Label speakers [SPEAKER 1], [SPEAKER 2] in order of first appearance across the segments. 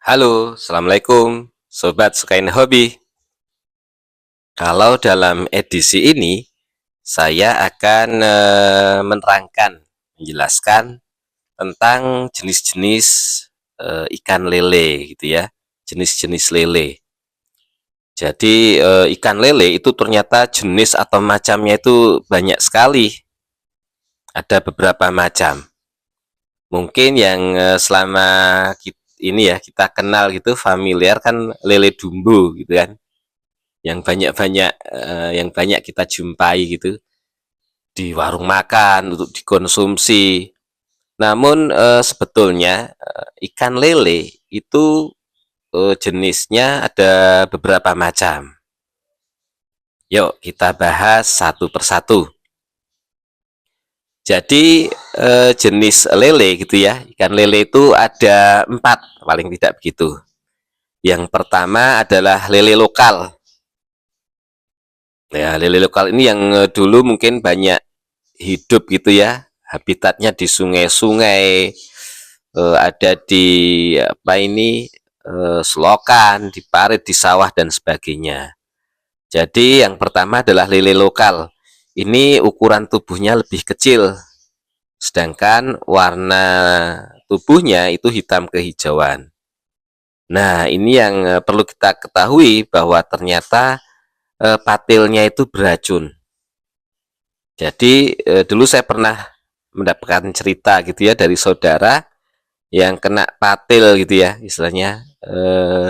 [SPEAKER 1] Halo, Assalamualaikum, Sobat Sukain Hobi. Kalau dalam edisi ini, saya akan menerangkan, menjelaskan tentang jenis-jenis ikan lele, gitu ya, jenis-jenis lele. Jadi ikan lele itu ternyata jenis atau macamnya itu banyak sekali. Ada beberapa macam. Mungkin yang selama ini ya kita kenal gitu familiar kan lele dumbo gitu kan, yang banyak kita jumpai gitu di warung makan untuk dikonsumsi. Namun sebetulnya ikan lele itu jenisnya ada beberapa macam. Yuk kita bahas satu persatu. Jadi jenis lele gitu ya, ikan lele itu ada 4 paling tidak begitu. Yang pertama adalah lele lokal. Ya, lele lokal ini yang dulu mungkin banyak hidup gitu ya, habitatnya di sungai-sungai, ada di apa ini selokan, di parit, di sawah dan sebagainya. Jadi yang pertama adalah lele lokal. Ini ukuran tubuhnya lebih kecil, sedangkan warna tubuhnya itu hitam kehijauan. Nah, ini yang perlu kita ketahui bahwa ternyata patilnya itu beracun. Jadi dulu saya pernah mendapatkan cerita gitu ya dari saudara yang kena patil gitu ya, istilahnya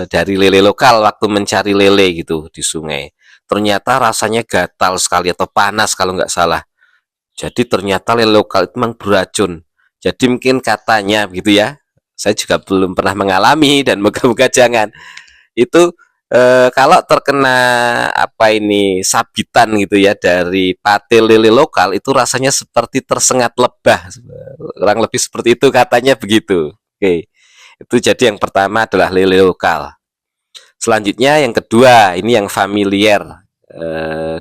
[SPEAKER 1] dari lele lokal waktu mencari lele gitu di sungai. Ternyata rasanya gatal sekali atau panas kalau nggak salah. Jadi ternyata lele lokal itu memang beracun. Jadi mungkin katanya begitu ya. Saya juga belum pernah mengalami dan moga-moga jangan. Itu kalau terkena apa ini sabitan gitu ya dari patil lele lokal itu rasanya seperti tersengat lebah, kurang lebih seperti itu katanya begitu. Oke, itu jadi yang pertama adalah lele lokal. Selanjutnya yang kedua ini yang familiar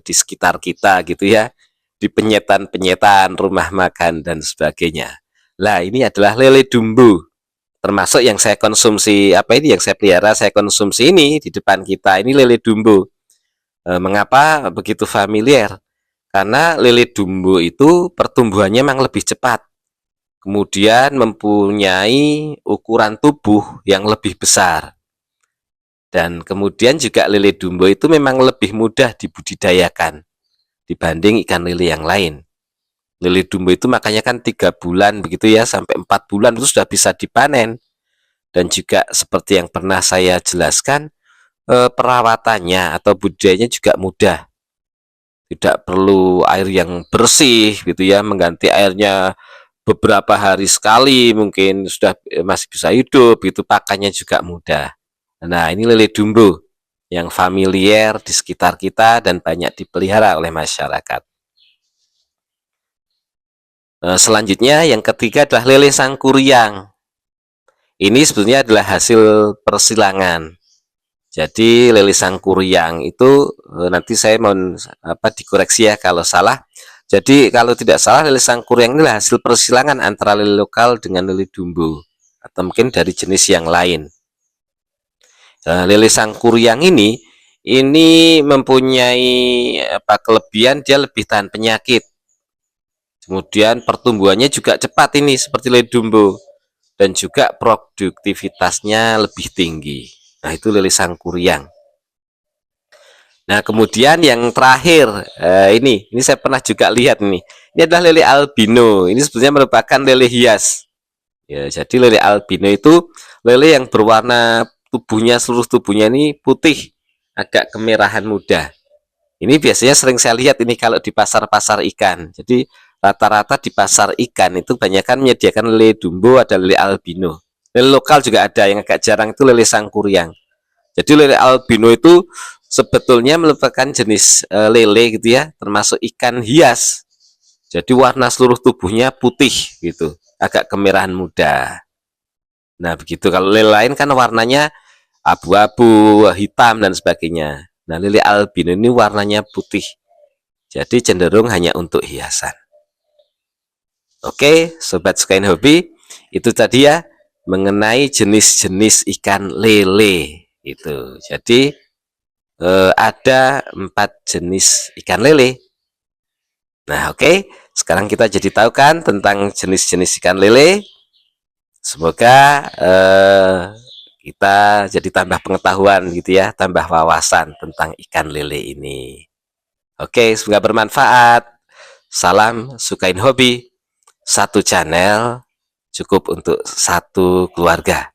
[SPEAKER 1] di sekitar kita gitu ya, di penyetan-penyetan rumah makan dan sebagainya. Lah ini adalah lele dumbo, termasuk yang saya konsumsi apa ini yang saya pelihara, saya konsumsi ini di depan kita ini lele dumbo. Mengapa begitu familiar? Karena lele dumbo itu pertumbuhannya memang lebih cepat, kemudian mempunyai ukuran tubuh yang lebih besar, dan kemudian juga lele dumbo itu memang lebih mudah dibudidayakan dibanding ikan lele yang lain. Lele dumbo itu makanya kan 3 bulan begitu ya sampai 4 bulan itu sudah bisa dipanen. Dan juga seperti yang pernah saya jelaskan, perawatannya atau budidayanya juga mudah. Tidak perlu air yang bersih gitu ya, mengganti airnya beberapa hari sekali mungkin sudah masih bisa hidup, itu pakannya juga mudah. Nah, ini lele dumbo yang familiar di sekitar kita dan banyak dipelihara oleh masyarakat. Selanjutnya yang ketiga adalah lele sangkuriang. Ini sebetulnya adalah hasil persilangan. Jadi lele sangkuriang itu nanti saya mau dikoreksi ya kalau salah. Jadi kalau tidak salah lele sangkuriang ini adalah hasil persilangan antara lele lokal dengan lele dumbo atau mungkin dari jenis yang lain. Lele sangkuriang ini mempunyai kelebihan, dia lebih tahan penyakit. Kemudian pertumbuhannya juga cepat ini seperti lele dumbo, dan juga produktivitasnya lebih tinggi. Nah, itu lele sangkuriang. Nah, kemudian yang terakhir ini saya pernah juga lihat nih. Ini adalah lele albino. Ini sebetulnya merupakan lele hias. Ya, jadi lele albino itu lele yang berwarna tubuhnya, seluruh tubuhnya ini putih, agak kemerahan muda. Ini biasanya sering saya lihat ini kalau di pasar-pasar ikan. Jadi rata-rata di pasar ikan itu banyak kan menyediakan lele dumbo, ada lele albino. Lele lokal juga ada, yang agak jarang itu lele sangkuriang. Jadi lele albino itu sebetulnya merupakan jenis lele gitu ya, termasuk ikan hias. Jadi warna seluruh tubuhnya putih gitu, agak kemerahan muda. Nah begitu, kalau lele lain kan warnanya abu-abu, hitam dan sebagainya. Nah lele albino ini warnanya putih, jadi cenderung hanya untuk hiasan. Oke, sobat sukain hobi, itu tadi ya mengenai jenis-jenis ikan lele itu. Jadi ada 4 jenis ikan lele. Nah, oke. Sekarang kita jadi tahu kan tentang jenis-jenis ikan lele. Semoga kita jadi tambah pengetahuan gitu ya, tambah wawasan tentang ikan lele ini. Oke, semoga bermanfaat. Salam sukain hobi. Satu channel cukup untuk satu keluarga.